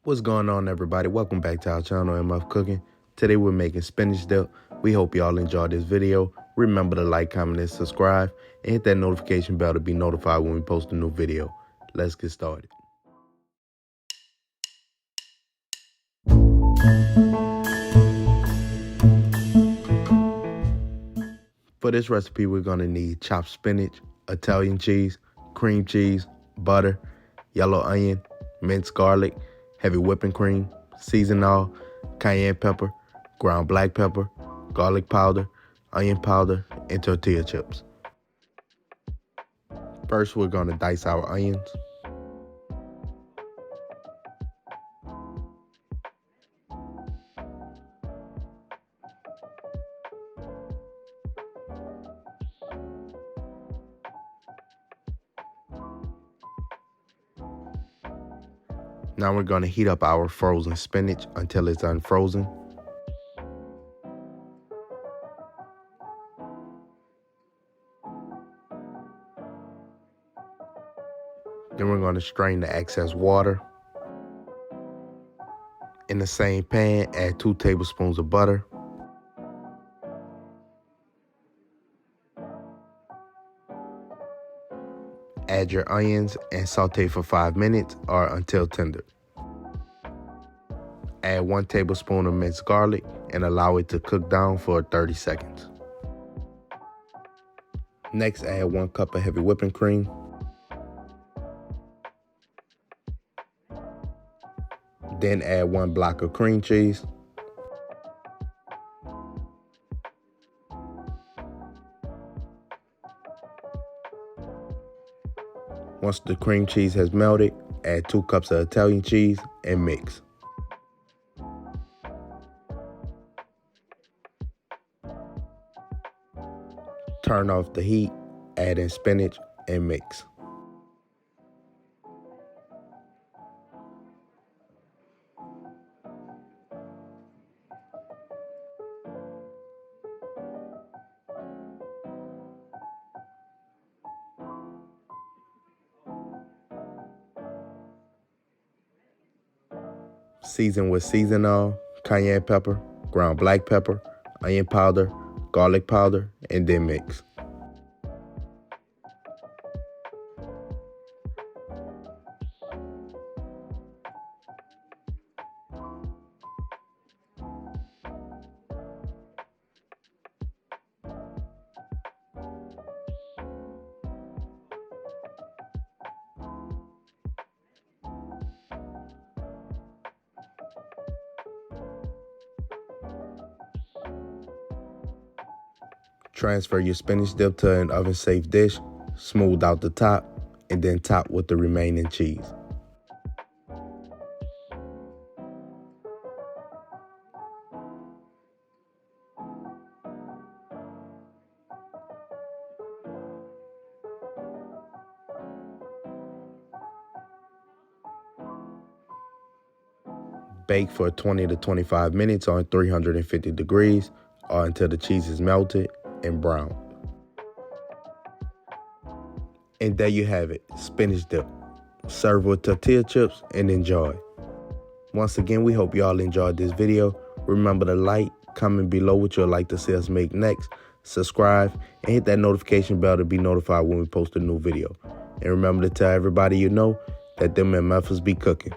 What's going on, everybody? Welcome back to our channel, MF Cooking. Today we're making spinach dip. We hope y'all enjoyed this video. Remember to like, comment, and subscribe, and hit that notification bell to be notified when we post a new video. Let's get started. For this recipe, we're gonna need chopped spinach, Italian cheese, cream cheese, butter, yellow onion, minced garlic, heavy whipping cream, seasoned oil, cayenne pepper, ground black pepper, garlic powder, onion powder, and tortilla chips. First, we're gonna dice our onions. Now we're going to heat up our frozen spinach until it's unfrozen. Then we're going to strain the excess water. In the same pan, add 2 tablespoons of butter. Add your onions and saute for 5 minutes or until tender. Add 1 tablespoon of minced garlic and allow it to cook down for 30 seconds. Next, add 1 cup of heavy whipping cream. Then add 1 block of cream cheese. Once the cream cheese has melted, add 2 cups of Italian cheese and mix. Turn off the heat, add in spinach, and mix. Season with seasoned oil, cayenne pepper, ground black pepper, onion powder, garlic powder, and then mix. Transfer your spinach dip to an oven-safe dish, smooth out the top, and then top with the remaining cheese. Bake for 20 to 25 minutes on 350 degrees or until the cheese is melted and brown. And there you have it, spinach dip. Serve with tortilla chips and enjoy. Once again, we hope y'all enjoyed this video. Remember to like, comment below what you'd like to see us make next, subscribe, and hit that notification bell to be notified when we post a new video. And remember to tell everybody you know that them MFers be cooking.